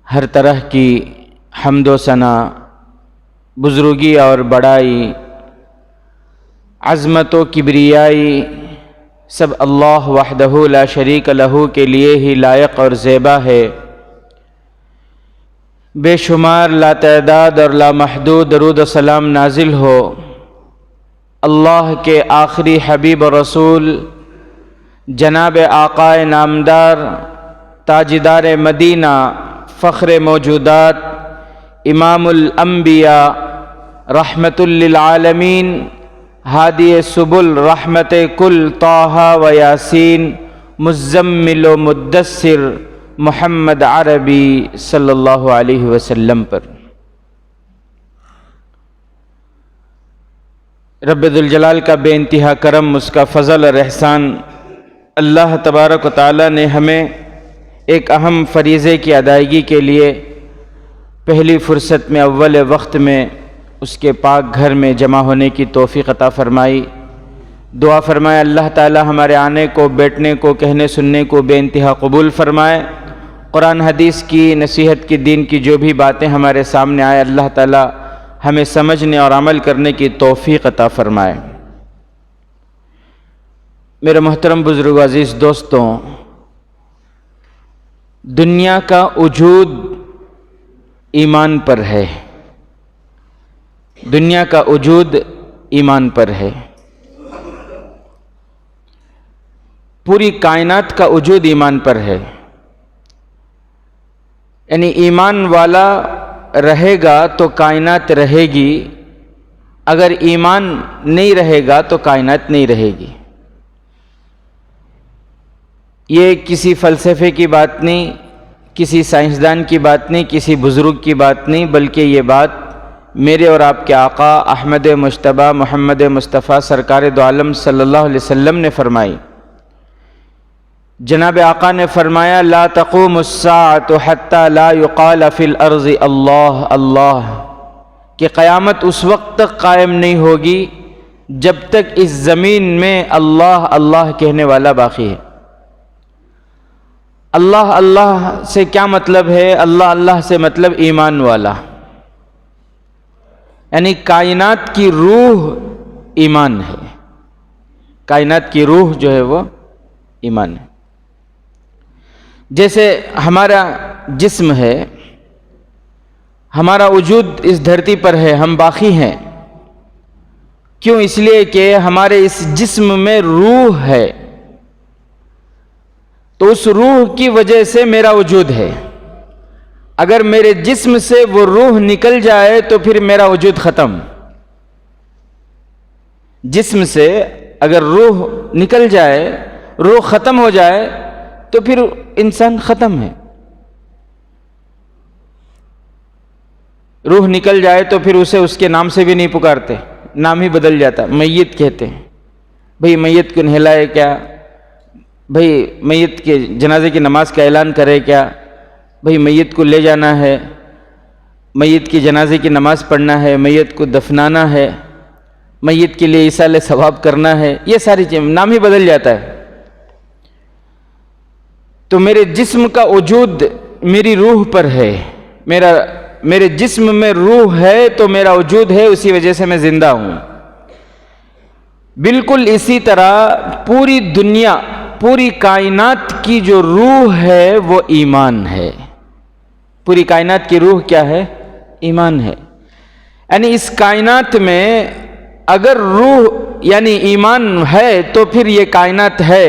ہر طرح کی حمد و ثنا، بزرگی اور بڑائی، عظمت و کبریائی سب اللہ وحدہ لا شریک لہ کے لیے ہی لائق اور زیبا ہے۔ بے شمار لاتعداد اور لامحدود درود و سلام نازل ہو اللہ کے آخری حبیب و رسول جناب آقا نامدار، تاجدار مدینہ، فخر موجودات، امام الانبیاء، رحمت للعالمین، ہادی سبل، رحمت کل، طٰہٰ و یاسین، مزمل و مدثر، محمد عربی صلی اللہ علیہ وسلم پر۔ رب ذوالجلال کا بے انتہا کرم، اس کا فضل اور احسان، اللہ تبارک و تعالی نے ہمیں ایک اہم فریضے کی ادائیگی کے لیے پہلی فرصت میں، اول وقت میں اس کے پاک گھر میں جمع ہونے کی توفیق عطا فرمائی۔ دعا فرمائے اللہ تعالی ہمارے آنے کو، بیٹھنے کو، کہنے سننے کو بے انتہا قبول فرمائے۔ قرآن حدیث کی نصیحت کی، دین کی جو بھی باتیں ہمارے سامنے آئے، اللہ تعالی ہمیں سمجھنے اور عمل کرنے کی توفیق عطا فرمائے۔ میرے محترم بزرگ و عزیز دوستوں، دنیا کا وجود ایمان پر ہے، دنیا کا وجود ایمان پر ہے، پوری کائنات کا وجود ایمان پر ہے۔ یعنی ایمان والا رہے گا تو کائنات رہے گی، اگر ایمان نہیں رہے گا تو کائنات نہیں رہے گی۔ یہ کسی فلسفے کی بات نہیں، کسی سائنسدان کی بات نہیں، کسی بزرگ کی بات نہیں، بلکہ یہ بات میرے اور آپ کے آقا احمد مجتبی محمد مصطفیٰ سرکار دو عالم صلی اللہ علیہ وسلم نے فرمائی۔ جناب آقا نے فرمایا لا تقوم الساعة حتى لا يقال في الارض اللہ اللہ، کہ قیامت اس وقت تک قائم نہیں ہوگی جب تک اس زمین میں اللہ اللہ کہنے والا باقی ہے۔ اللہ اللہ سے کیا مطلب ہے؟ اللہ اللہ سے مطلب ایمان والا، یعنی کائنات کی روح ایمان ہے، کائنات کی روح جو ہے وہ ایمان ہے۔ جیسے ہمارا جسم ہے، ہمارا وجود اس دھرتی پر ہے، ہم باقی ہیں، کیوں؟ اس لیے کہ ہمارے اس جسم میں روح ہے، تو اس روح کی وجہ سے میرا وجود ہے۔ اگر میرے جسم سے وہ روح نکل جائے تو پھر میرا وجود ختم۔ جسم سے اگر روح نکل جائے، روح ختم ہو جائے تو پھر انسان ختم ہے۔ روح نکل جائے تو پھر اسے اس کے نام سے بھی نہیں پکارتے، نام ہی بدل جاتا، میت کہتے ہیں۔ بھئی میت کو نہلائے کیا؟ بھئی میت کے جنازے کی نماز کا اعلان کرے کیا؟ بھئی میت کو لے جانا ہے، میت کی جنازے کی نماز پڑھنا ہے، میت کو دفنانا ہے، میت کے لیے ایصال ثواب کرنا ہے، یہ ساری چیزیں نام ہی بدل جاتا ہے۔ تو میرے جسم کا وجود میری روح پر ہے، میرے جسم میں روح ہے تو میرا وجود ہے، اسی وجہ سے میں زندہ ہوں۔ بالکل اسی طرح پوری دنیا، پوری کائنات کی جو روح ہے وہ ایمان ہے۔ پوری کائنات کی روح کیا ہے؟ ایمان ہے۔ یعنی اس کائنات میں اگر روح یعنی ایمان ہے تو پھر یہ کائنات ہے،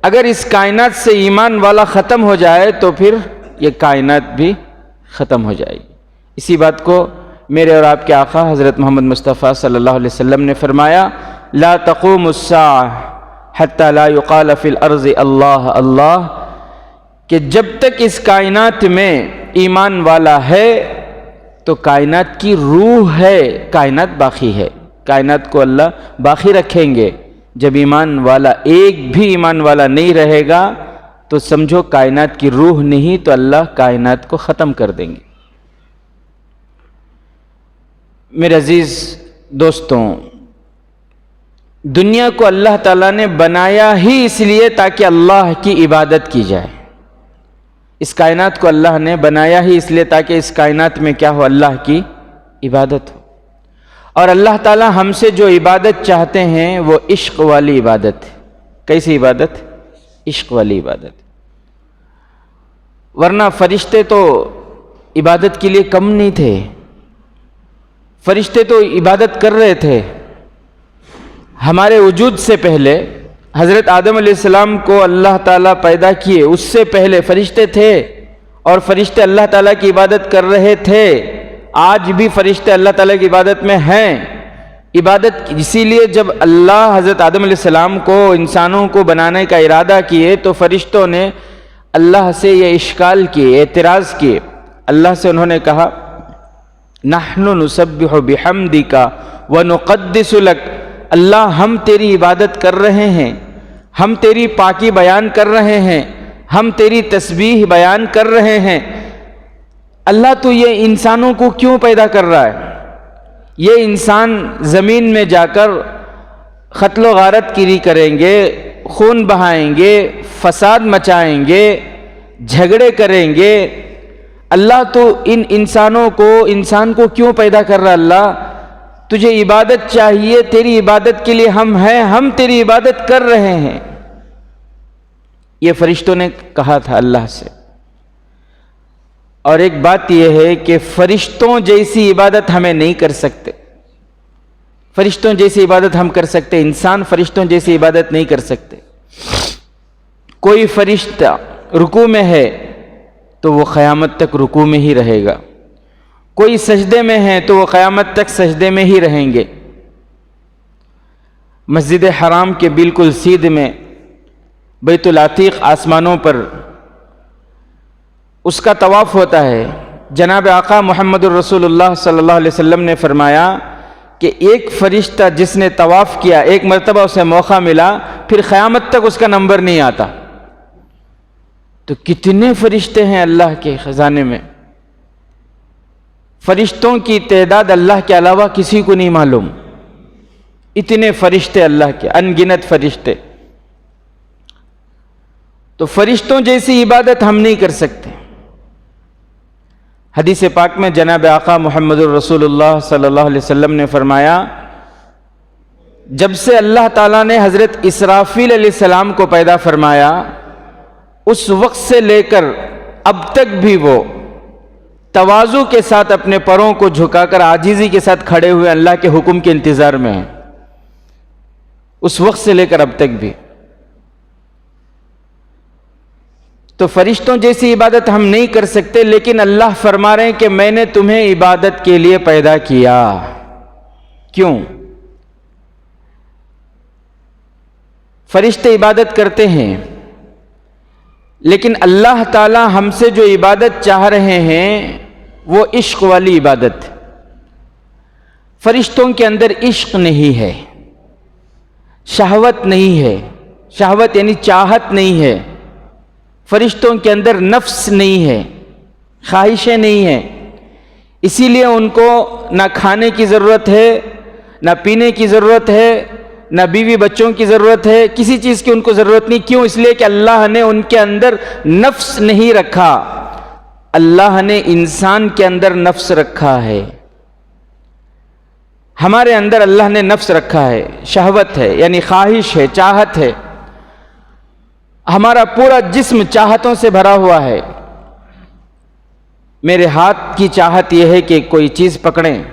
اگر اس کائنات سے ایمان والا ختم ہو جائے تو پھر یہ کائنات بھی ختم ہو جائے گی۔ اسی بات کو میرے اور آپ کے آقا حضرت محمد مصطفیٰ صلی اللہ علیہ وسلم نے فرمایا لا تقوم الساعة حتى لا يقال في الارض اللہ اللہ، کہ جب تک اس کائنات میں ایمان والا ہے تو کائنات کی روح ہے، کائنات باقی ہے، کائنات کو اللہ باقی رکھیں گے۔ جب ایمان والا ایک بھی ایمان والا نہیں رہے گا تو سمجھو کائنات کی روح نہیں، تو اللہ کائنات کو ختم کر دیں گے۔ میرے عزیز دوستوں، دنیا کو اللہ تعالیٰ نے بنایا ہی اس لیے تاکہ اللہ کی عبادت کی جائے۔ اس کائنات کو اللہ نے بنایا ہی اس لیے تاکہ اس کائنات میں کیا ہو؟ اللہ کی عبادت ہو. اور اللہ تعالی ہم سے جو عبادت چاہتے ہیں وہ عشق والی عبادت ہے. کیسی عبادت؟ عشق والی عبادت. ورنہ فرشتے تو عبادت کے لیے کم نہیں تھے. فرشتے تو عبادت کر رہے تھے. ہمارے وجود سے پہلے حضرت آدم علیہ السلام کو اللہ تعالیٰ پیدا کیے، اس سے پہلے فرشتے تھے اور فرشتے اللہ تعالیٰ کی عبادت کر رہے تھے. آج بھی فرشتے اللہ تعالیٰ کی عبادت میں ہیں. عبادت اسی لیے جب اللہ حضرت آدم علیہ السلام کو انسانوں کو بنانے کا ارادہ کیے تو فرشتوں نے اللہ سے یہ اشکال کیے، اعتراض کیے. اللہ سے انہوں نے کہا نحن نسبح بحمدک ونقدس لک، اللہ ہم تیری عبادت کر رہے ہیں، ہم تیری پاکی بیان کر رہے ہیں، ہم تیری تسبیح بیان کر رہے ہیں. اللہ تو یہ انسانوں کو کیوں پیدا کر رہا ہے؟ یہ انسان زمین میں جا کر قتل و غارت گیری کریں گے، خون بہائیں گے، فساد مچائیں گے، جھگڑے کریں گے. اللہ تو انسان کو کیوں پیدا کر رہا؟ اللہ تجھے عبادت چاہیے، تیری عبادت کے لیے ہم ہیں، ہم تیری عبادت کر رہے ہیں. یہ فرشتوں نے کہا تھا اللہ سے. اور ایک بات یہ ہے کہ فرشتوں جیسی عبادت ہمیں نہیں کر سکتے. فرشتوں جیسی عبادت ہم کر سکتے، انسان فرشتوں جیسی عبادت نہیں کر سکتے. کوئی فرشتہ رکوع میں ہے تو وہ قیامت تک رکوع میں ہی رہے گا. کوئی سجدے میں ہے تو وہ قیامت تک سجدے میں ہی رہیں گے. مسجد حرام کے بالکل سیدھ میں بیت العتیق آسمانوں پر اس کا طواف ہوتا ہے. جناب آقا محمد الرسول اللہ صلی اللہ علیہ وسلم نے فرمایا کہ ایک فرشتہ جس نے طواف کیا، ایک مرتبہ اسے موقع ملا، پھر قیامت تک اس کا نمبر نہیں آتا. تو کتنے فرشتے ہیں اللہ کے خزانے میں. فرشتوں کی تعداد اللہ کے علاوہ کسی کو نہیں معلوم. اتنے فرشتے اللہ کے، ان گنت فرشتے. تو فرشتوں جیسی عبادت ہم نہیں کر سکتے. حدیث پاک میں جناب آقا محمد الرسول اللہ صلی اللہ علیہ وسلم نے فرمایا جب سے اللہ تعالیٰ نے حضرت اسرافیل علیہ السلام کو پیدا فرمایا اس وقت سے لے کر اب تک بھی وہ تواضع کے ساتھ اپنے پروں کو جھکا کر عاجزی کے ساتھ کھڑے ہوئے اللہ کے حکم کے انتظار میں ہیں. اس وقت سے لے کر اب تک بھی. تو فرشتوں جیسی عبادت ہم نہیں کر سکتے، لیکن اللہ فرما رہے ہیں کہ میں نے تمہیں عبادت کے لیے پیدا کیا. کیوں؟ فرشتے عبادت کرتے ہیں، لیکن اللہ تعالی ہم سے جو عبادت چاہ رہے ہیں وہ عشق والی عبادت. فرشتوں کے اندر عشق نہیں ہے، شہوت نہیں ہے. شہوت یعنی چاہت نہیں ہے. فرشتوں کے اندر نفس نہیں ہے، خواہشیں نہیں ہیں. اسی لیے ان کو نہ کھانے کی ضرورت ہے، نہ پینے کی ضرورت ہے، نہ بیوی بچوں کی ضرورت ہے. کسی چیز کی ان کو ضرورت نہیں. کیوں؟ اس لیے کہ اللہ نے ان کے اندر نفس نہیں رکھا. اللہ نے انسان کے اندر نفس رکھا ہے. ہمارے اندر اللہ نے نفس رکھا ہے، شہوت ہے یعنی خواہش ہے، چاہت ہے. ہمارا پورا جسم چاہتوں سے بھرا ہوا ہے. میرے ہاتھ کی چاہت یہ ہے کہ کوئی چیز پکڑیں،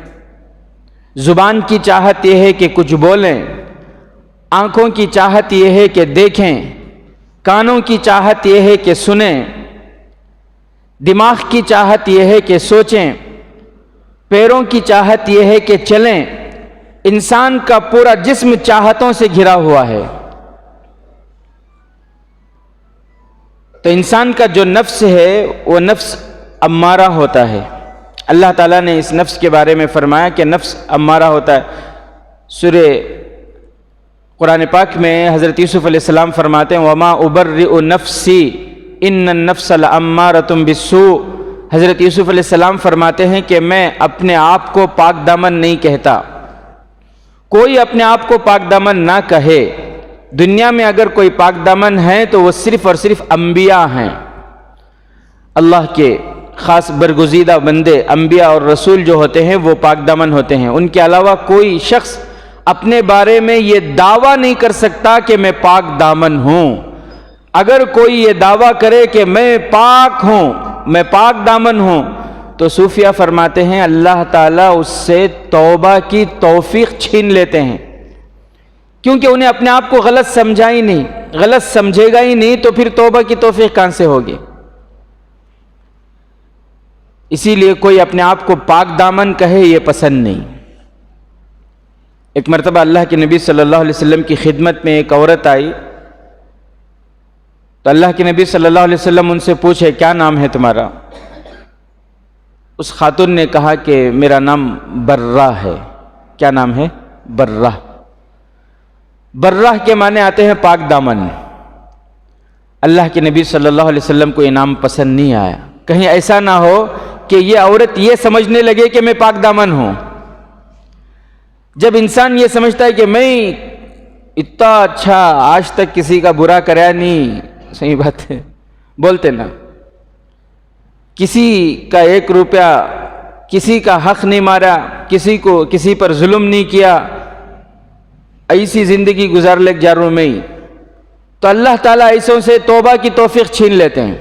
زبان کی چاہت یہ ہے کہ کچھ بولیں، آنکھوں کی چاہت یہ ہے کہ دیکھیں، کانوں کی چاہت یہ ہے کہ سنیں، دماغ کی چاہت یہ ہے کہ سوچیں، پیروں کی چاہت یہ ہے کہ چلیں. انسان کا پورا جسم چاہتوں سے گھرا ہوا ہے. تو انسان کا جو نفس ہے وہ نفس امارہ ہوتا ہے. اللہ تعالیٰ نے اس نفس کے بارے میں فرمایا کہ نفس امارہ ہوتا ہے. سورہ قرآن پاک میں حضرت یوسف علیہ السلام فرماتے ہیں وَمَا أُبَرِّئُ نَفْسِي إِنَّ النَّفْسَ لَأَمَّارَةٌ بِالسُّوءِ. حضرت یوسف علیہ السلام فرماتے ہیں کہ میں اپنے آپ کو پاک دامن نہیں کہتا. کوئی اپنے آپ کو پاک دامن نہ کہے. دنیا میں اگر کوئی پاک دامن ہے تو وہ صرف اور صرف انبیاء ہیں. اللہ کے خاص برگزیدہ بندے انبیاء اور رسول جو ہوتے ہیں وہ پاک دامن ہوتے ہیں. ان کے علاوہ کوئی شخص اپنے بارے میں یہ دعویٰ نہیں کر سکتا کہ میں پاک دامن ہوں. اگر کوئی یہ دعویٰ کرے کہ میں پاک ہوں، میں پاک دامن ہوں، تو صوفیہ فرماتے ہیں اللہ تعالیٰ اس سے توبہ کی توفیق چھین لیتے ہیں، کیونکہ انہیں اپنے آپ کو غلط سمجھا ہی نہیں، غلط سمجھے گا ہی نہیں تو پھر توبہ کی توفیق کہاں سے ہوگی. اسی لیے کوئی اپنے آپ کو پاک دامن کہے یہ پسند نہیں. ایک مرتبہ اللہ کے نبی صلی اللہ علیہ وسلم کی خدمت میں ایک عورت آئی تو اللہ کے نبی صلی اللہ علیہ وسلم ان سے پوچھے کیا نام ہے تمہارا؟ اس خاتون نے کہا کہ میرا نام برہ ہے. کیا نام ہے؟ برہ. برہ کے معنی آتے ہیں پاک دامن. اللہ کے نبی صلی اللہ علیہ وسلم کو یہ نام پسند نہیں آیا. کہیں ایسا نہ ہو کہ یہ عورت یہ سمجھنے لگے کہ میں پاک دامن ہوں. جب انسان یہ سمجھتا ہے کہ میں اتنا اچھا آج تک کسی کا برا کریا نہیں، صحیح بات ہے بولتے نا، کسی کا 1 روپیہ، کسی کا حق نہیں مارا، کسی پر ظلم نہیں کیا، ایسی زندگی گزار لے جا رہا ہوں میں، تو اللہ تعالیٰ ایسوں سے توبہ کی توفیق چھین لیتے ہیں.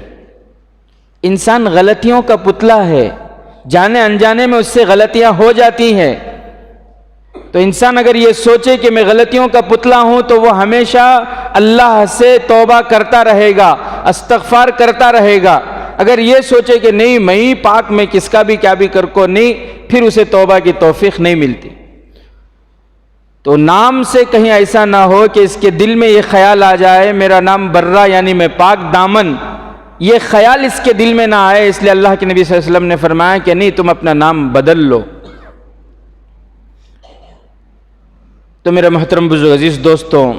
انسان غلطیوں کا پتلا ہے، جانے انجانے میں اس سے غلطیاں ہو جاتی ہیں. تو انسان اگر یہ سوچے کہ میں غلطیوں کا پتلا ہوں تو وہ ہمیشہ اللہ سے توبہ کرتا رہے گا، استغفار کرتا رہے گا. اگر یہ سوچے کہ نہیں میں ہی پاک، میں کس کا بھی کیا بھی کر کو نہیں، پھر اسے توبہ کی توفیق نہیں ملتی. تو نام سے کہیں ایسا نہ ہو کہ اس کے دل میں یہ خیال آ جائے میرا نام برہ یعنی میں پاک دامن، یہ خیال اس کے دل میں نہ آئے. اس لیے اللہ کے نبی صلی اللہ علیہ وسلم نے فرمایا کہ نہیں، تم اپنا نام بدل لو. تو میرے محترم بزرگ عزیز دوستوں،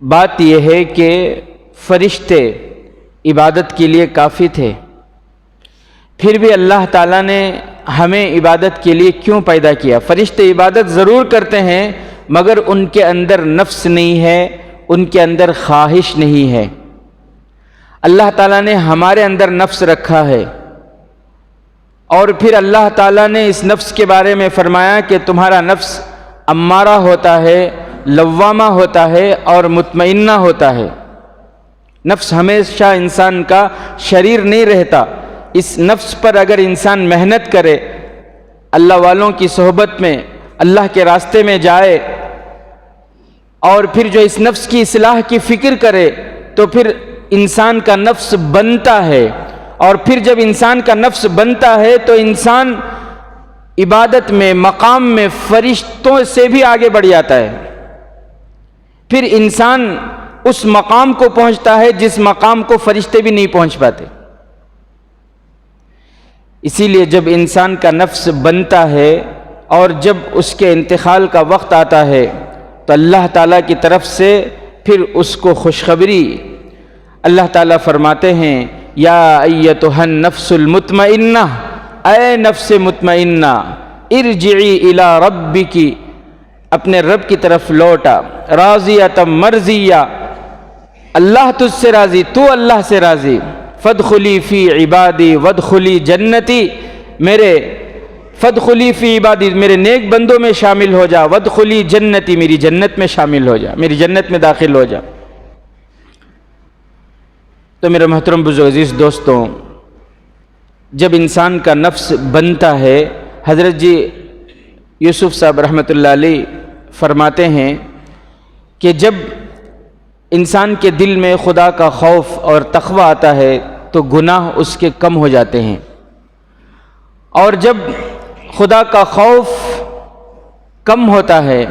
بات یہ ہے کہ فرشتے عبادت کے لیے کافی تھے، پھر بھی اللہ تعالیٰ نے ہمیں عبادت کے لیے کیوں پیدا کیا؟ فرشتے عبادت ضرور کرتے ہیں مگر ان کے اندر نفس نہیں ہے، ان کے اندر خواہش نہیں ہے. اللہ تعالیٰ نے ہمارے اندر نفس رکھا ہے، اور پھر اللہ تعالیٰ نے اس نفس کے بارے میں فرمایا کہ تمہارا نفس امارہ ہوتا ہے، لوامہ ہوتا ہے اور مطمئنہ ہوتا ہے. نفس ہمیشہ انسان کا شریر نہیں رہتا. اس نفس پر اگر انسان محنت کرے، اللہ والوں کی صحبت میں، اللہ کے راستے میں جائے، اور پھر جو اس نفس کی اصلاح کی فکر کرے تو پھر انسان کا نفس بنتا ہے. اور پھر جب انسان کا نفس بنتا ہے تو انسان عبادت میں، مقام میں فرشتوں سے بھی آگے بڑھ جاتا ہے. پھر انسان اس مقام کو پہنچتا ہے جس مقام کو فرشتے بھی نہیں پہنچ پاتے. اسی لیے جب انسان کا نفس بنتا ہے اور جب اس کے انتقال کا وقت آتا ہے تو اللہ تعالیٰ کی طرف سے پھر اس کو خوشخبری اللہ تعالیٰ فرماتے ہیں یا ایتھا النفس المطمئنہ، اے نفس مطمئنہ، ارجعی الی ربک، اپنے رب کی طرف لوٹا، راضیۃ مرضیہ، اللہ تجھ سے راضی، تو اللہ سے راضی، فادخلی فی عبادی وادخلی جنتی، فادخلی فی عبادی، میرے نیک بندوں میں شامل ہو جا، وادخلی جنتی، میری جنت میں شامل ہو جا، میری جنت میں داخل ہو جا. تو میرے محترم بزرگ عزیز دوستوں، جب انسان کا نفس بنتا ہے، حضرت جی یوسف صاحب رحمۃ اللہ علیہ فرماتے ہیں کہ جب انسان کے دل میں خدا کا خوف اور تقوی آتا ہے تو گناہ اس کے کم ہو جاتے ہیں، اور جب خدا کا خوف کم ہوتا ہے،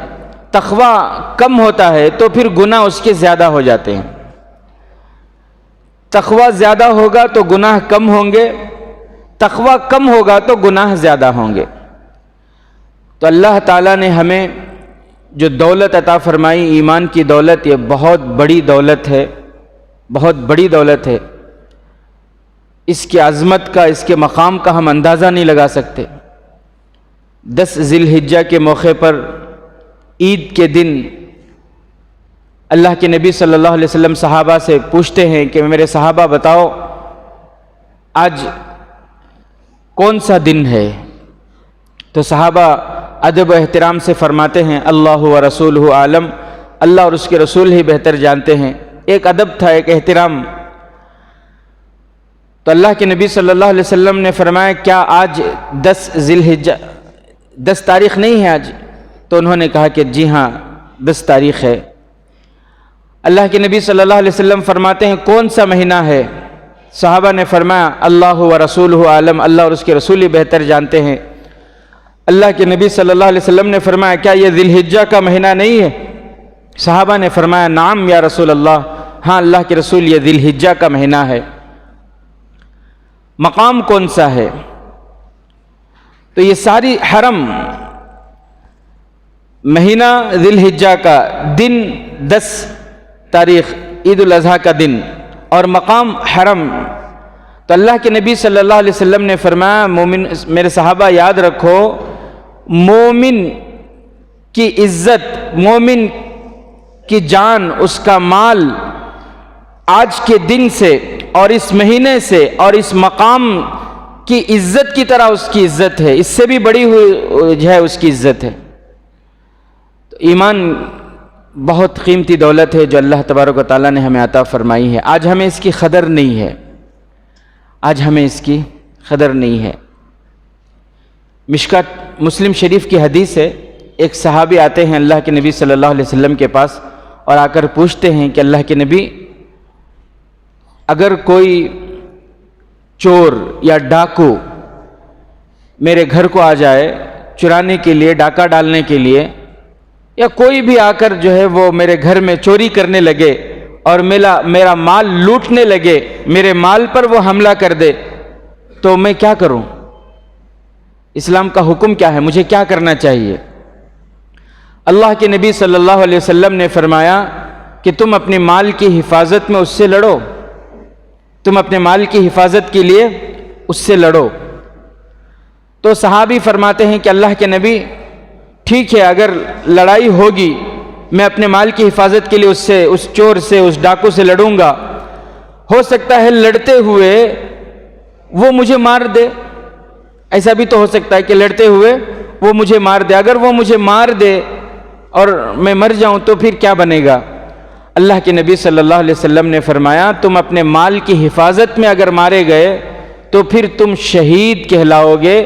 تقوی کم ہوتا ہے تو پھر گناہ اس کے زیادہ ہو جاتے ہیں. تقوی زیادہ ہوگا تو گناہ کم ہوں گے، تقوی کم ہوگا تو گناہ زیادہ ہوں گے. تو اللہ تعالیٰ نے ہمیں جو دولت عطا فرمائی، ایمان کی دولت، یہ بہت بڑی دولت ہے، بہت بڑی دولت ہے. اس کی عظمت کا، اس کے مقام کا ہم اندازہ نہیں لگا سکتے. 10 ذی الحجہ کے موقع پر عید کے دن اللہ کے نبی صلی اللہ علیہ وسلم صحابہ سے پوچھتے ہیں کہ میرے صحابہ بتاؤ آج کون سا دن ہے؟ تو صحابہ ادب و احترام سے فرماتے ہیں اللہ و رسولہ عالم، اللہ اور اس کے رسول ہی بہتر جانتے ہیں۔ ایک ادب تھا، ایک احترام۔ تو اللہ کے نبی صلی اللہ علیہ وسلم نے فرمایا کیا آج 10 ذی الحجہ 10 تاریخ نہیں ہے آج؟ تو انہوں نے کہا کہ جی ہاں 10 تاریخ ہے۔ اللہ کے نبی صلی اللہ علیہ وسلم فرماتے ہیں کون سا مہینہ ہے؟ صحابہ نے فرمایا اللہ و رسولہ عالم، اللہ اور اس کے رسول ہی بہتر جانتے ہیں۔ اللہ کے نبی صلی اللہ علیہ وسلم نے فرمایا کیا یہ ذی الحجہ کا مہینہ نہیں ہے؟ صحابہ نے فرمایا نعم یا رسول اللہ، ہاں اللہ کے رسول یہ ذی الحجہ کا مہینہ ہے۔ مقام کون سا ہے؟ تو یہ ساری حرم، مہینہ ذی الحجہ کا، دن 10 تاریخ عید الاضحیٰ کا دن، اور مقام حرم۔ تو اللہ کے نبی صلی اللہ علیہ وسلم نے فرمایا مومن، میرے صحابہ یاد رکھو، مومن کی عزت، مومن کی جان، اس کا مال آج کے دن سے اور اس مہینے سے اور اس مقام کی عزت کی طرح اس کی عزت ہے، اس سے بھی بڑی ہوئی جو ہے اس کی عزت ہے۔ تو ایمان بہت قیمتی دولت ہے جو اللہ تبارک و تعالیٰ نے ہمیں عطا فرمائی ہے۔ آج ہمیں اس کی قدر نہیں ہے، آج ہمیں اس کی قدر نہیں ہے۔ مشکات مسلم شریف کی حدیث ہے، ایک صحابی آتے ہیں اللہ کے نبی صلی اللہ علیہ وسلم کے پاس اور آ کر پوچھتے ہیں کہ اللہ کے نبی، اگر کوئی چور یا ڈاکو میرے گھر کو آ جائے چرانے کے لیے، ڈاکہ ڈالنے کے لیے، یا کوئی بھی آ کر جو ہے وہ میرے گھر میں چوری کرنے لگے اور میرا مال لوٹنے لگے، میرے مال پر وہ حملہ کر دے، تو میں کیا کروں؟ اسلام کا حکم کیا ہے؟ مجھے کیا کرنا چاہیے؟ اللہ کے نبی صلی اللہ علیہ وسلم نے فرمایا کہ تم اپنے مال کی حفاظت میں اس سے لڑو، تم اپنے مال کی حفاظت کے لیے اس سے لڑو۔ تو صحابی فرماتے ہیں کہ اللہ کے نبی، ٹھیک ہے اگر لڑائی ہوگی میں اپنے مال کی حفاظت کے لیے اس چور سے، اس ڈاکو سے لڑوں گا، ہو سکتا ہے لڑتے ہوئے وہ مجھے مار دے، ایسا بھی تو ہو سکتا ہے کہ لڑتے ہوئے وہ مجھے مار دے۔ اگر وہ مجھے مار دے اور میں مر جاؤں تو پھر کیا بنے گا؟ اللہ کے نبی صلی اللہ علیہ وسلم نے فرمایا تم اپنے مال کی حفاظت میں اگر مارے گئے تو پھر تم شہید کہلاؤ گے،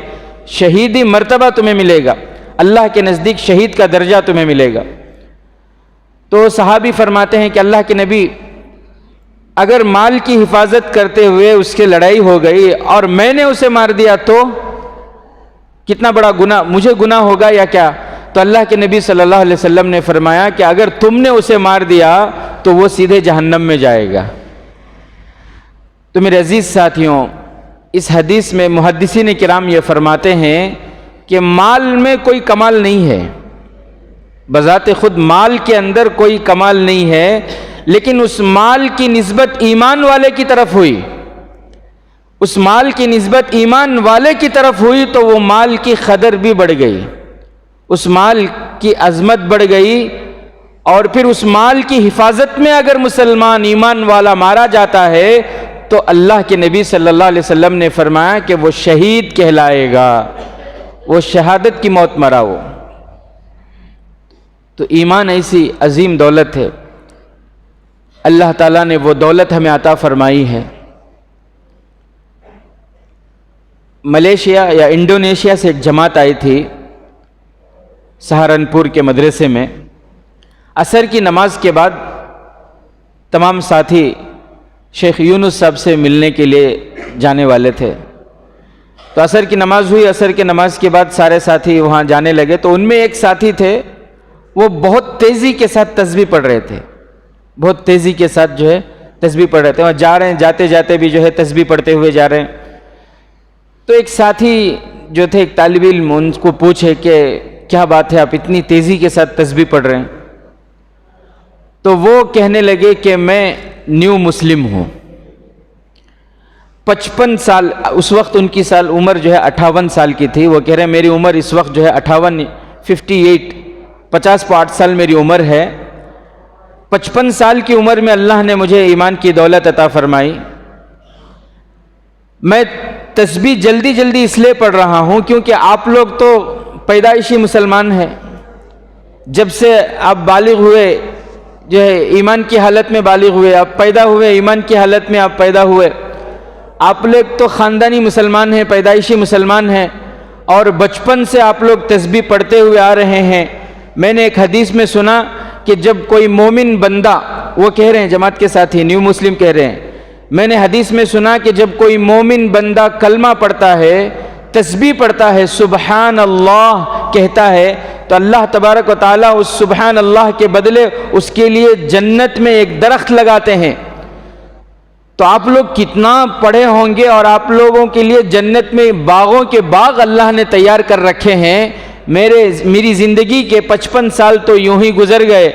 شہیدی مرتبہ تمہیں ملے گا، اللہ کے نزدیک شہید کا درجہ تمہیں ملے گا۔ تو صحابی فرماتے ہیں کہ اللہ کے نبی، اگر مال کی حفاظت کرتے ہوئے اس کے لڑائی ہو گئی اور میں نے اسے مار دیا تو کتنا بڑا گناہ، مجھے گناہ ہوگا یا کیا؟ تو اللہ کے نبی صلی اللہ علیہ وسلم نے فرمایا کہ اگر تم نے اسے مار دیا تو وہ سیدھے جہنم میں جائے گا۔ تو میرے عزیز ساتھیوں، اس حدیث میں محدثین کرام یہ فرماتے ہیں کہ مال میں کوئی کمال نہیں ہے، بذات خود مال کے اندر کوئی کمال نہیں ہے، لیکن اس مال کی نسبت ایمان والے کی طرف ہوئی، اس مال کی نسبت ایمان والے کی طرف ہوئی تو وہ مال کی قدر بھی بڑھ گئی، اس مال کی عظمت بڑھ گئی، اور پھر اس مال کی حفاظت میں اگر مسلمان ایمان والا مارا جاتا ہے تو اللہ کے نبی صلی اللہ علیہ وسلم نے فرمایا کہ وہ شہید کہلائے گا، وہ شہادت کی موت مرا وہ۔ تو ایمان ایسی عظیم دولت ہے، اللہ تعالیٰ نے وہ دولت ہمیں عطا فرمائی ہے۔ ملیشیا یا انڈونیشیا سے ایک جماعت آئی تھی سہارنپور کے مدرسے میں، عصر کی نماز کے بعد تمام ساتھی شیخ یونس صاحب سے ملنے کے لیے جانے والے تھے۔ تو عصر کی نماز ہوئی، عصر کی نماز کے بعد سارے ساتھی وہاں جانے لگے، تو ان میں ایک ساتھی تھے وہ بہت تیزی کے ساتھ تسبیح پڑھ رہے تھے، بہت تیزی کے ساتھ جو ہے تسبیح پڑھ رہے تھے، وہاں جا رہے ہیں، جاتے جاتے بھی جو ہے تسبیح پڑھتے ہوئے جا رہے ہیں۔ تو ایک ساتھی جو تھے، ایک طالب علم، ان کو پوچھے کہ کیا بات ہے آپ اتنی تیزی کے ساتھ تسبیح پڑھ رہے ہیں؟ تو وہ کہنے لگے کہ میں نیو مسلم ہوں، 55 سال، اس وقت ان کی عمر جو ہے 58 سال کی تھی، وہ کہہ رہے ہیں میری عمر اس وقت جو ہے 58 50 سال میری عمر ہے، 55 سال کی عمر میں اللہ نے مجھے ایمان کی دولت عطا فرمائی، میں تسبیح جلدی جلدی اس لیے پڑھ رہا ہوں کیونکہ آپ لوگ تو پیدائشی مسلمان ہیں، جب سے آپ بالغ ہوئے جو ہے ایمان کی حالت میں بالغ ہوئے، آپ پیدا ہوئے ایمان کی حالت میں آپ پیدا ہوئے، آپ لوگ تو خاندانی مسلمان ہیں، پیدائشی مسلمان ہیں، اور بچپن سے آپ لوگ تسبیح پڑھتے ہوئے آ رہے ہیں۔ میں نے ایک حدیث میں سنا کہ جب کوئی مومن بندہ، وہ کہہ رہے ہیں جماعت کے ساتھی نیو مسلم کہہ رہے ہیں، میں نے حدیث میں سنا کہ جب کوئی مومن بندہ کلمہ پڑھتا ہے، تسبیح پڑھتا ہے، سبحان اللہ کہتا ہے، تو اللہ تبارک و تعالیٰ اس سبحان اللہ کے بدلے اس کے لیے جنت میں ایک درخت لگاتے ہیں۔ تو آپ لوگ کتنا پڑھے ہوں گے، اور آپ لوگوں کے لیے جنت میں باغوں کے باغ اللہ نے تیار کر رکھے ہیں۔ میری زندگی کے 55 سال تو یوں ہی گزر گئے،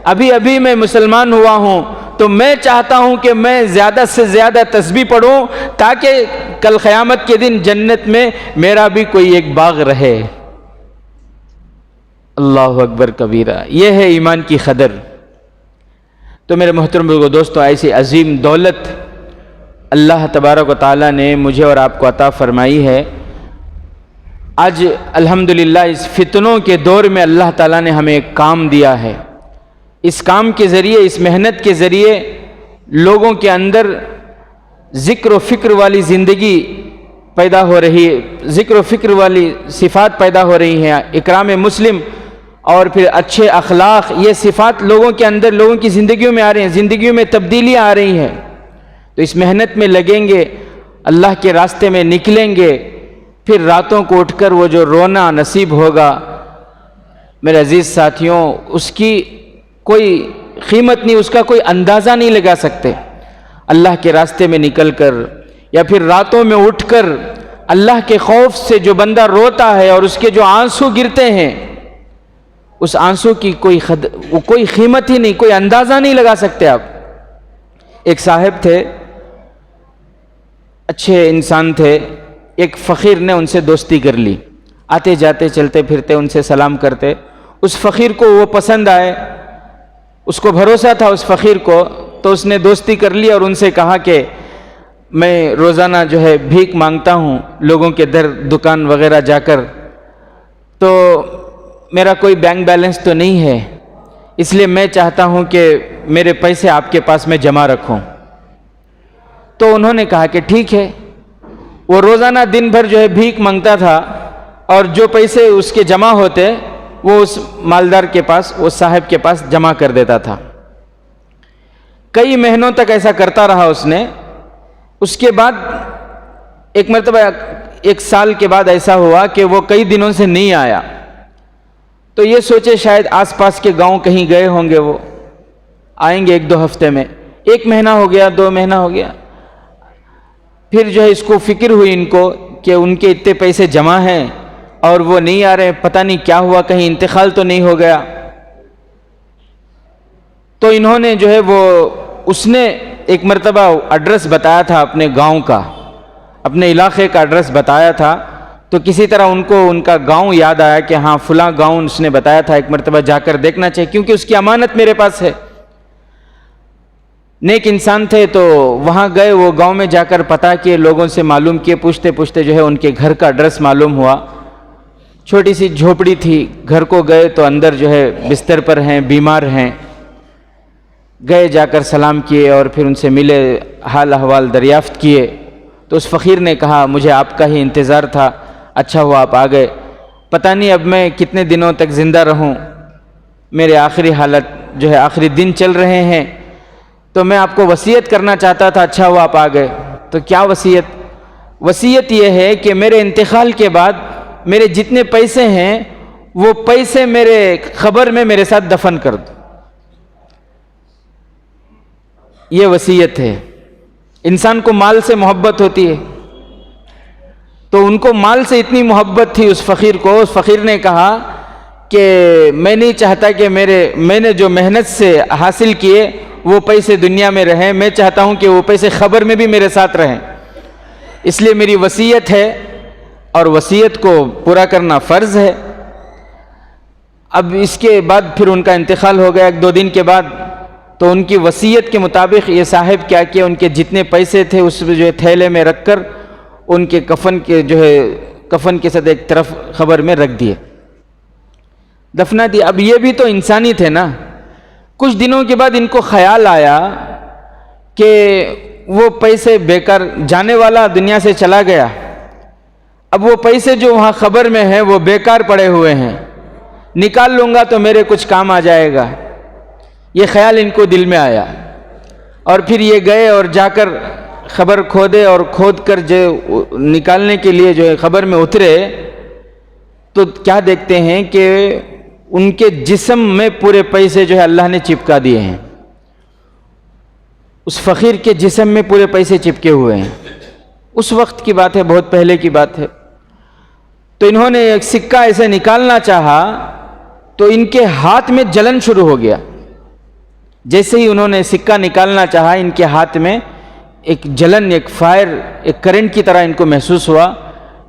ابھی میں مسلمان ہوا ہوں، تو میں چاہتا ہوں کہ میں زیادہ سے زیادہ تسبیح پڑھوں تاکہ کل قیامت کے دن جنت میں میرا بھی کوئی ایک باغ رہے۔ اللہ اکبر کبیرہ، یہ ہے ایمان کی قدر۔ تو میرے محترم دوستو، ایسی عظیم دولت اللہ تبارک و تعالیٰ نے مجھے اور آپ کو عطا فرمائی ہے۔ آج الحمدللہ اس فتنوں کے دور میں اللہ تعالیٰ نے ہمیں ایک کام دیا ہے۔ اس کام کے ذریعے، اس محنت کے ذریعے لوگوں کے اندر ذکر و فکر والی زندگی پیدا ہو رہی ہے، ذکر و فکر والی صفات پیدا ہو رہی ہیں، اکرام مسلم اور پھر اچھے اخلاق، یہ صفات لوگوں کے اندر، لوگوں کی زندگیوں میں آ رہی ہیں، زندگیوں میں تبدیلیاں آ رہی ہیں۔ تو اس محنت میں لگیں گے، اللہ کے راستے میں نکلیں گے، پھر راتوں کو اٹھ کر وہ جو رونا نصیب ہوگا میرے عزیز ساتھیوں، اس کی کوئی قیمت نہیں، اس کا کوئی اندازہ نہیں لگا سکتے۔ اللہ کے راستے میں نکل کر یا پھر راتوں میں اٹھ کر اللہ کے خوف سے جو بندہ روتا ہے اور اس کے جو آنسو گرتے ہیں، اس آنسو کی کوئی قیمت ہی نہیں، کوئی اندازہ نہیں لگا سکتے آپ۔ ایک صاحب تھے، اچھے انسان تھے، ایک فقیر نے ان سے دوستی کر لی، آتے جاتے چلتے پھرتے ان سے سلام کرتے۔ اس فقیر کو وہ پسند آئے، اس کو بھروسہ تھا اس فقیر کو، تو اس نے دوستی کر لی اور ان سے کہا کہ میں روزانہ جو ہے بھیک مانگتا ہوں لوگوں کے در دکان وغیرہ جا کر، تو میرا کوئی بینک بیلنس تو نہیں ہے، اس لیے میں چاہتا ہوں کہ میرے پیسے آپ کے پاس میں جمع رکھوں۔ تو انہوں نے کہا کہ ٹھیک ہے۔ وہ روزانہ دن بھر جو ہے بھیک مانگتا تھا، اور جو پیسے اس کے جمع ہوتے وہ اس مالدار کے پاس، اس صاحب کے پاس جمع کر دیتا تھا۔ کئی مہینوں تک ایسا کرتا رہا اس نے۔ اس کے بعد ایک مرتبہ، 1 سال کے بعد ایسا ہوا کہ وہ کئی دنوں سے نہیں آیا، تو یہ سوچے شاید آس پاس کے گاؤں کہیں گئے ہوں گے، وہ آئیں گے 1-2 ہفتے میں۔ 1 مہینہ ہو گیا، 2 مہینہ ہو گیا، پھر جو ہے اس کو فکر ہوئی ان کو کہ ان کے اتنے پیسے جمع ہیں اور وہ نہیں آ رہے، پتہ نہیں کیا ہوا، کہیں انتقال تو نہیں ہو گیا۔ تو انہوں نے جو ہے اس نے ایک مرتبہ ایڈریس بتایا تھا اپنے گاؤں کا، اپنے علاقے کا ایڈریس بتایا تھا، تو کسی طرح ان کو ان کا گاؤں یاد آیا کہ ہاں فلاں گاؤں اس نے بتایا تھا، ایک مرتبہ جا کر دیکھنا چاہیے کیونکہ اس کی امانت میرے پاس ہے۔ نیک انسان تھے، تو وہاں گئے، وہ گاؤں میں جا کر پتہ کیے، لوگوں سے معلوم کیے، پوچھتے پوچھتے جو ہے ان کے گھر کا ایڈریس معلوم ہوا۔ چھوٹی سی جھوپڑی تھی، گھر کو گئے تو اندر جو ہے بستر پر ہیں، بیمار ہیں۔ گئے، جا کر سلام کیے اور پھر ان سے ملے، حال احوال دریافت کیے۔ تو اس فقیر نے کہا مجھے آپ کا ہی انتظار تھا، اچھا ہوا آپ آ گئے، پتہ نہیں اب میں کتنے دنوں تک زندہ رہوں، میرے آخری حالت جو ہے آخری دن چل رہے ہیں، تو میں آپ کو وصیت کرنا چاہتا تھا، اچھا ہوا آپ آ گئے۔ تو کیا وصیت؟ وصیت یہ ہے کہ میرے انتقال کے بعد میرے جتنے پیسے ہیں وہ پیسے میرے قبر میں میرے ساتھ دفن کر دو۔ یہ وصیت ہے۔ انسان کو مال سے محبت ہوتی ہے، تو ان کو مال سے اتنی محبت تھی اس فقیر کو، اس فقیر نے کہا کہ میں نہیں چاہتا کہ میں نے جو محنت سے حاصل کیے وہ پیسے دنیا میں رہیں، میں چاہتا ہوں کہ وہ پیسے قبر میں بھی میرے ساتھ رہیں، اس لیے میری وصیت ہے، اور وصیت کو پورا کرنا فرض ہے۔ اب اس کے بعد پھر ان کا انتقال ہو گیا 1-2 دن کے بعد، تو ان کی وصیت کے مطابق یہ صاحب کیا کہ ان کے جتنے پیسے تھے اس جو تھیلے میں رکھ کر ان کے کفن کے ساتھ ایک طرف قبر میں رکھ دیے، دفنا دیا۔ اب یہ بھی تو انسانی تھے نا۔ کچھ دنوں کے بعد ان کو خیال آیا کہ وہ پیسے بیکار، جانے والا دنیا سے چلا گیا، اب وہ پیسے جو وہاں قبر میں ہیں وہ بیکار پڑے ہوئے ہیں، نکال لوں گا تو میرے کچھ کام آ جائے گا۔ یہ خیال ان کو دل میں آیا، اور پھر یہ گئے اور جا کر قبر کھودے، اور کھود کر جو نکالنے کے لیے جو ہے قبر میں اترے تو کیا دیکھتے ہیں کہ ان کے جسم میں پورے پیسے جو ہے اللہ نے چپکا دیے ہیں۔ اس فقیر کے جسم میں پورے پیسے چپکے ہوئے ہیں۔ اس وقت کی بات ہے، بہت پہلے کی بات ہے۔ تو انہوں نے ایک سکہ ایسے نکالنا چاہا تو ان کے ہاتھ میں جلن شروع ہو گیا۔ جیسے ہی انہوں نے سکہ نکالنا چاہا، ان کے ہاتھ میں ایک جلن، ایک فائر، ایک کرنٹ کی طرح ان کو محسوس ہوا۔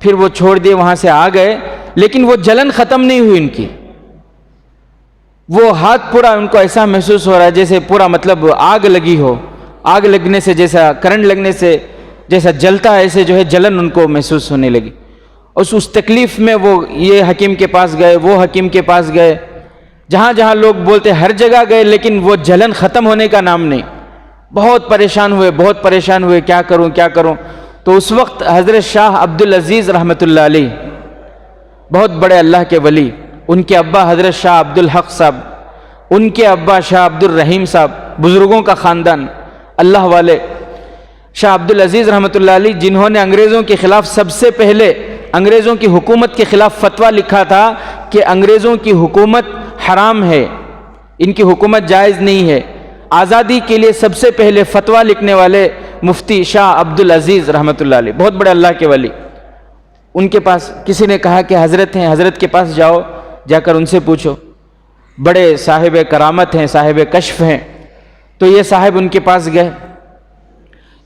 پھر وہ چھوڑ دیے، وہاں سے آ گئے، لیکن وہ جلن ختم نہیں ہوئی ان کی۔ وہ ہاتھ پورا ان کو ایسا محسوس ہو رہا ہے جیسے پورا مطلب آگ لگی ہو، آگ لگنے سے جیسا، کرنٹ لگنے سے جیسا جلتا ہے، ایسے جو ہے جلن ان کو محسوس ہونے لگی۔ اس تکلیف میں وہ یہ حکیم کے پاس گئے، وہ حکیم کے پاس گئے، جہاں جہاں لوگ بولتے ہر جگہ گئے، لیکن وہ جلن ختم ہونے کا نام نہیں۔ بہت پریشان ہوئے، کیا کروں۔ تو اس وقت حضرت شاہ عبدالعزیز رحمۃ اللہ علیہ، بہت بڑے اللہ کے ولی، ان کے ابا حضرت شاہ عبدالحق صاحب، ان کے ابا شاہ عبدالرحیم صاحب، بزرگوں کا خاندان، اللہ والے، شاہ عبدالعزیز رحمۃ اللہ علیہ، جنہوں نے انگریزوں کے خلاف سب سے پہلے انگریزوں کی حکومت کے خلاف فتویٰ لکھا تھا کہ انگریزوں کی حکومت حرام ہے، ان کی حکومت جائز نہیں ہے۔ آزادی کے لیے سب سے پہلے فتویٰ لکھنے والے مفتی شاہ عبدالعزیز رحمۃ اللہ علیہ، بہت بڑے اللہ کے ولی۔ ان کے پاس کسی نے کہا کہ حضرت ہیں، حضرت کے پاس جاؤ، جا کر ان سے پوچھو، بڑے صاحب کرامت ہیں، صاحب کشف ہیں۔ تو یہ صاحب ان کے پاس گئے۔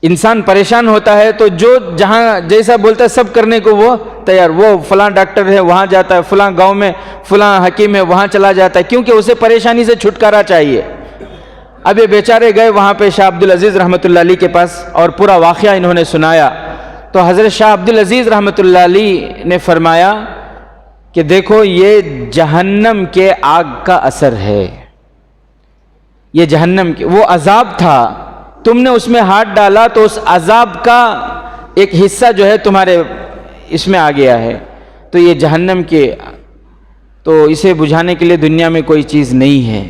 انسان پریشان ہوتا ہے تو جو جہاں جیسا بولتا ہے سب کرنے کو وہ تیار، وہ فلاں ڈاکٹر ہے وہاں جاتا ہے، فلاں گاؤں میں فلاں حکیم ہے وہاں چلا جاتا ہے، کیونکہ اسے پریشانی سے چھٹکارا چاہیے۔ اب یہ بیچارے گئے وہاں پہ شاہ عبدالعزیز رحمۃ اللہ علیہ کے پاس، اور پورا واقعہ انہوں نے سنایا۔ تو حضرت شاہ عبدالعزیز رحمۃ اللہ علیہ نے فرمایا کہ دیکھو یہ جہنم کے آگ کا اثر ہے، یہ جہنم کے وہ عذاب تھا، تم نے اس میں ہاتھ ڈالا تو اس عذاب کا ایک حصہ جو ہے تمہارے اس میں آ گیا ہے، تو یہ جہنم کے، تو اسے بجھانے کے لیے دنیا میں کوئی چیز نہیں ہے،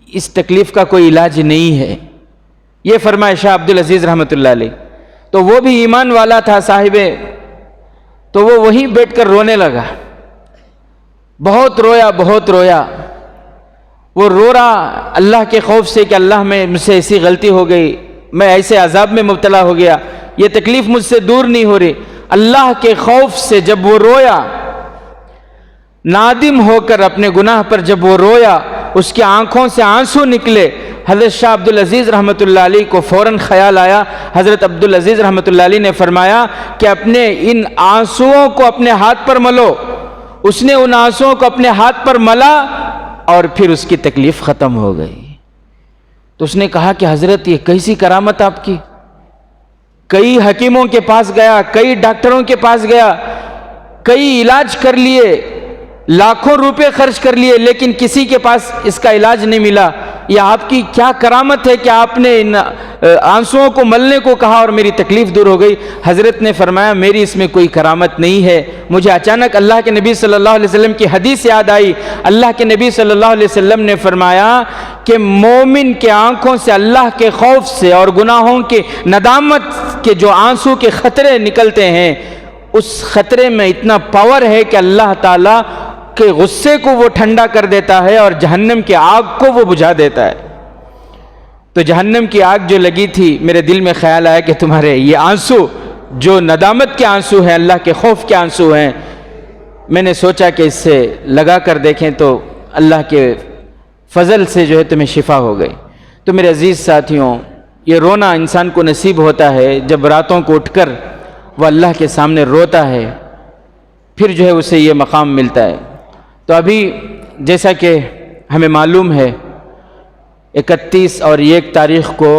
اس تکلیف کا کوئی علاج نہیں ہے، یہ فرمائے شاہ عبدالعزیز رحمۃ اللہ علیہ۔ تو وہ بھی ایمان والا تھا صاحب، تو وہ وہیں بیٹھ کر رونے لگا، بہت رویا، وہ رو رہا اللہ کے خوف سے کہ اللہ میں مجھ سے ایسی غلطی ہو گئی، میں ایسے عذاب میں مبتلا ہو گیا، یہ تکلیف مجھ سے دور نہیں ہو رہی۔ اللہ کے خوف سے جب وہ رویا، نادم ہو کر اپنے گناہ پر جب وہ رویا، اس کی آنکھوں سے آنسو نکلے۔ حضرت شاہ عبدالعزیز رحمۃ اللہ علیہ کو فوراً خیال آیا، حضرت عبدالعزیز رحمۃ اللہ علیہ نے فرمایا کہ اپنے ان آنسوؤں کو اپنے ہاتھ پر ملو۔ اس نے ان آنسوؤں کو اپنے ہاتھ پر ملا اور پھر اس کی تکلیف ختم ہو گئی۔ تو اس نے کہا کہ حضرت یہ کیسی کرامت آپ کی، کئی حکیموں کے پاس گیا، کئی ڈاکٹروں کے پاس گیا، کئی علاج کر لیے، لاکھوں روپے خرچ کر لیے، لیکن کسی کے پاس اس کا علاج نہیں ملا، یہ آپ کی کیا کرامت ہے کہ آپ نے ان آنسوؤں کو ملنے کو کہا اور میری تکلیف دور ہو گئی۔ حضرت نے فرمایا میری اس میں کوئی کرامت نہیں ہے، مجھے اچانک اللہ کے نبی صلی اللہ علیہ وسلم کی حدیث یاد آئی۔ اللہ کے نبی صلی اللہ علیہ وسلم نے فرمایا کہ مومن کے آنکھوں سے اللہ کے خوف سے اور گناہوں کے ندامت کے جو آنسو کے خطرے نکلتے ہیں، اس خطرے میں اتنا پاور ہے کہ اللہ تعالیٰ کے غصے کو وہ ٹھنڈا کر دیتا ہے اور جہنم کی آگ کو وہ بجھا دیتا ہے۔ تو جہنم کی آگ جو لگی تھی، میرے دل میں خیال آیا کہ تمہارے یہ آنسو جو ندامت کے آنسو ہیں، اللہ کے خوف کے آنسو ہیں، میں نے سوچا کہ اس سے لگا کر دیکھیں تو اللہ کے فضل سے جو ہے تمہیں شفا ہو گئی۔ تو میرے عزیز ساتھیوں، یہ رونا انسان کو نصیب ہوتا ہے جب راتوں کو اٹھ کر وہ اللہ کے سامنے روتا ہے، پھر جو ہے اسے یہ مقام ملتا ہے۔ تو ابھی جیسا کہ ہمیں معلوم ہے 31 اور 1 تاریخ کو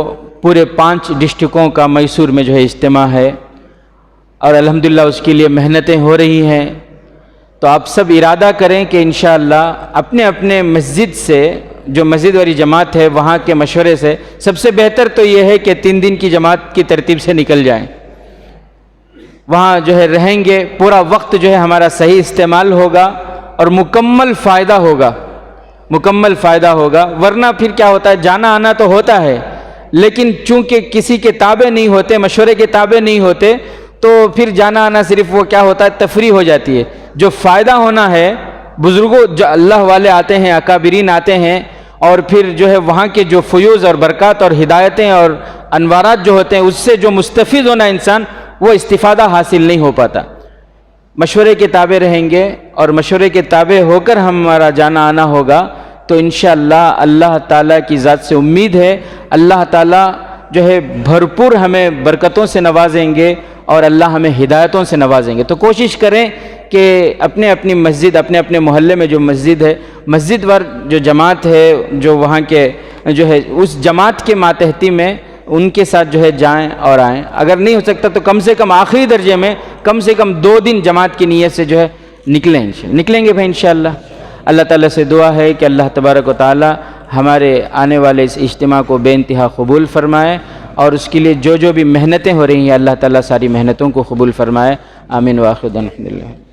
پورے 5 ڈسٹرکوں کا میسور میں جو ہے اجتماع ہے، اور الحمدللہ اس کے لیے محنتیں ہو رہی ہیں. تو آپ سب ارادہ کریں کہ انشاءاللہ اپنے اپنے مسجد سے، جو مسجد والی جماعت ہے وہاں کے مشورے سے، سب سے بہتر تو یہ ہے کہ 3 دن کی جماعت کی ترتیب سے نکل جائیں. وہاں جو ہے رہیں گے، پورا وقت جو ہے ہمارا صحیح استعمال ہوگا اور مکمل فائدہ ہوگا، مکمل فائدہ ہوگا. ورنہ پھر کیا ہوتا ہے، جانا آنا تو ہوتا ہے لیکن چونکہ کسی کے تابع نہیں ہوتے، مشورے کے تابع نہیں ہوتے، تو پھر جانا آنا صرف وہ کیا ہوتا ہے، تفریح ہو جاتی ہے. جو فائدہ ہونا ہے، بزرگوں جو اللہ والے آتے ہیں، اکابرین آتے ہیں، اور پھر جو ہے وہاں کے جو فیوز اور برکات اور ہدایتیں اور انوارات جو ہوتے ہیں، اس سے جو مستفید ہونا انسان، وہ استفادہ حاصل نہیں ہو پاتا. مشورے کے تابع رہیں گے اور مشورے کے تابع ہو کر ہمارا جانا آنا ہوگا تو انشاءاللہ اللہ تعالیٰ کی ذات سے امید ہے اللہ تعالیٰ جو ہے بھرپور ہمیں برکتوں سے نوازیں گے اور اللہ ہمیں ہدایتوں سے نوازیں گے. تو کوشش کریں کہ اپنے اپنی مسجد، اپنے اپنے محلے میں جو مسجد ہے، مسجد ور جو جماعت ہے، جو وہاں کے جو ہے اس جماعت کے ماتحتی میں ان کے ساتھ جو ہے جائیں اور آئیں. اگر نہیں ہو سکتا تو کم سے کم آخری درجے میں کم سے کم 2 دن جماعت کی نیت سے جو ہے نکلیں گے بھائی انشاءاللہ. اللہ تعالیٰ سے دعا ہے کہ اللہ تبارک و تعالیٰ ہمارے آنے والے اس اجتماع کو بے انتہا قبول فرمائے اور اس کے لیے جو بھی محنتیں ہو رہی ہیں اللہ تعالیٰ ساری محنتوں کو قبول فرمائے. آمین. وآخر دعوانا الحمدللہ.